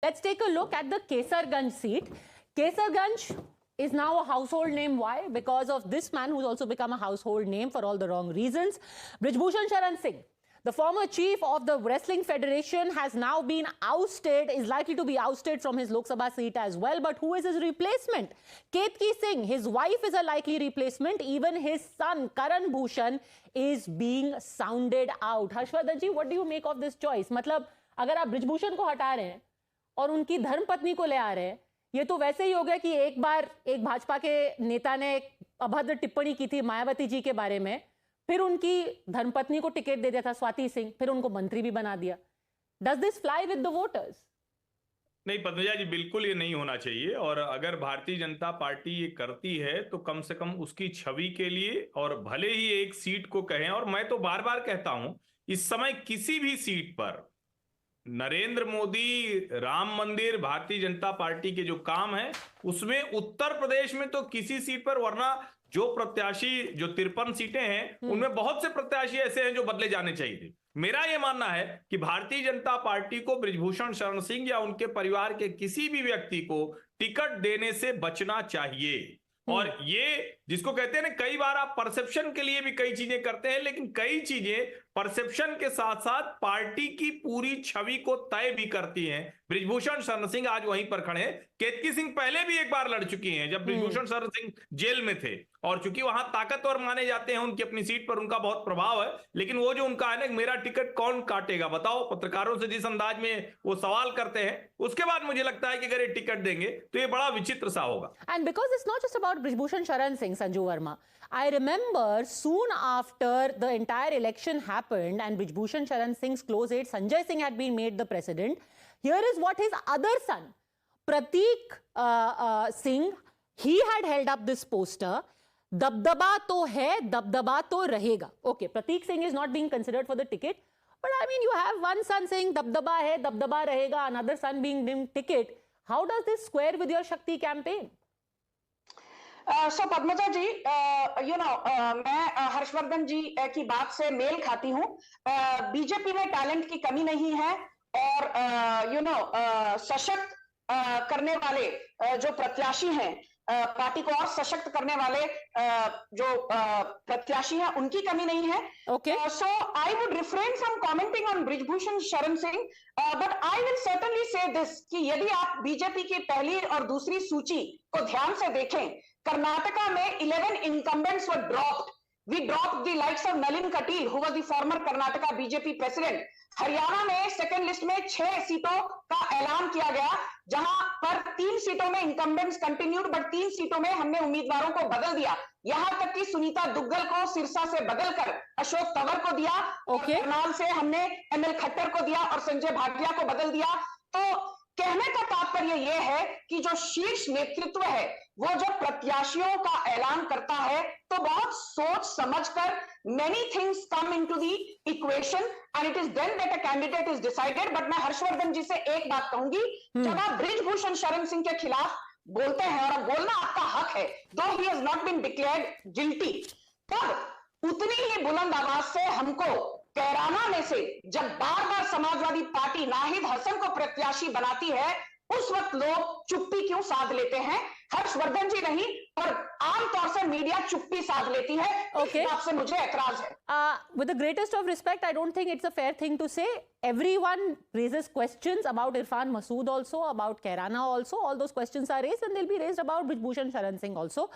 Let's take a look at the Kesarganj seat. Kesarganj is now a household name. Why? Because of this man who's also become a household name for all the wrong reasons. Brijbhushan Sharan Singh, the former chief of the Wrestling Federation, has now been ousted, is likely to be ousted from his Lok Sabha seat as well. But who is his replacement? Ketki Singh, his wife, is a likely replacement. Even his son, Karan Bhushan, is being sounded out. Harshvardhan ji, what do you make of this choice? मतलब अगर आप ब्रिजभूषण को हटा रहे हैं और उनकी धर्मपत्नी को ले आ रहे हैं, ये तो वैसे ही हो गया कि एक बार एक भाजपा के नेता ने एक अभद्र टिप्पणी की थी मायावती जी के बारे में, फिर उनकी धर्मपत्नी को टिकट दे दिया था स्वाति सिंह, फिर उनको मंत्री भी बना दिया. Does this fly with the voters? नहीं पद्मजा जी, बिल्कुल ये नहीं होना चाहिए. और अगर भारतीय जनता पार्टी ये करती है तो कम से कम उसकी छवि के लिए, और भले ही एक सीट को कहें, और मैं तो बार बार कहता हूं इस समय किसी भी सीट पर नरेंद्र मोदी, राम मंदिर, भारतीय जनता पार्टी के जो काम है उसमें उत्तर प्रदेश में तो किसी सीट पर, वरना जो प्रत्याशी, जो 53 सीटें हैं उनमें बहुत से प्रत्याशी ऐसे हैं जो बदले जाने चाहिए थे. मेरा यह मानना है कि भारतीय जनता पार्टी को बृजभूषण शरण सिंह या उनके परिवार के किसी भी व्यक्ति को टिकट देने से बचना चाहिए. और ये जिसको कहते हैं ना, कई बार आप परसेप्शन के लिए भी कई चीजें करते हैं, लेकिन कई चीजें परसेप्शन के साथ साथ पार्टी की पूरी छवि को तय भी करती हैं. बृजभूषण शरण सिंह आज वहीं पर खड़े हैं. केतकी सिंह पहले भी एक बार लड़ चुकी हैं जब बृजभूषण शरण सिंह जेल में थे, और चूंकि वहां ताकतवर माने जाते हैं, उनकी अपनी सीट पर उनका बहुत प्रभाव है. लेकिन वो जो उनका है ना, मेरा टिकट कौन काटेगा बताओ, पत्रकारों से जिस अंदाज में वो सवाल करते हैं, उसके बाद मुझे लगता है कि अगर ये टिकट देंगे तो ये बड़ा विचित्र सा होगा. And because it's not just about Brijbhushan Sharan Singh, Sanju Verma. I remember soon after the entire election happened and Brijbhushan Sharan Singh's close aide Sanjay Singh had been made the president. Here is what his other son, Prateek Singh, he had held up this poster. Dabdaba to hai, dabdaba to rahega. Okay, Prateek Singh is not being considered for the ticket. But I mean, you have one son saying dabdaba hai, dabdaba rahega, another son being named ticket. How does this square with your Shakti campaign? सो पद्मजा जी, मैं हर्षवर्धन जी की बात से mail खाती हूँ. BJP में talent की कमी नहीं है, और सशक्त करने वाले जो प्रत्याशी हैं, पार्टी को और सशक्त करने वाले जो प्रत्याशी हैं, उनकी कमी नहीं है. Okay. So I would refrain from commenting on Brijbhushan Sharan Singh, but I will certainly say this कि यदि आप बीजेपी की पहली और दूसरी सूची को ध्यान से देखें, कर्नाटका में 11 incumbents were dropped. We dropped the likes of Nalin Katil, who was the former Karnataka BJP president. Haryana में सेकंड लिस्ट में 6 सीटों का ऐलान किया गया, जहां पर 3 सीटों में इंकम्बेंट्स कंटिन्यूड, बट 3 सीटों में हमने उम्मीदवारों को बदल दिया. यहां तक कि सुनीता दुग्गल को सिरसा से बदलकर अशोक तंवर को दिया, करनाल से हमने एमएल खट्टर को दिया और संजय भाटिया को बदल दिया. तो कहने का तात्पर्य यह है कि जो शीर्ष नेतृत्व है वो जब प्रत्याशियों का ऐलान करता है तो बहुत सोच समझकर many things come into the equation and it is then that a candidate is decided. But मैं हर्षवर्धन जी से एक बात कहूंगी, जब आप बृजभूषण शरण सिंह के खिलाफ बोलते हैं, और बोलना आपका हक है, though he has not been declared guilty, तब उतनी ही बुलंद आवाज से हमको कैराना में से जब बार बार समाजवादी पार्टी नाहिद हसन को प्रत्याशी बनाती है, उस वक्त लोग चुप्पी क्यों साध लेते हैं? हर्षवर्धन जी नहीं, पर आमतौर से मीडिया चुप्पी साध लेती है. Okay. इस बात से मुझे एतराज है. With the greatest of respect, I don't think it's a fair thing to say. Everyone raises questions about Irfan Masood also, about Kairana also. All those questions are raised and they'll be raised about Brijbhushan Sharan Singh also.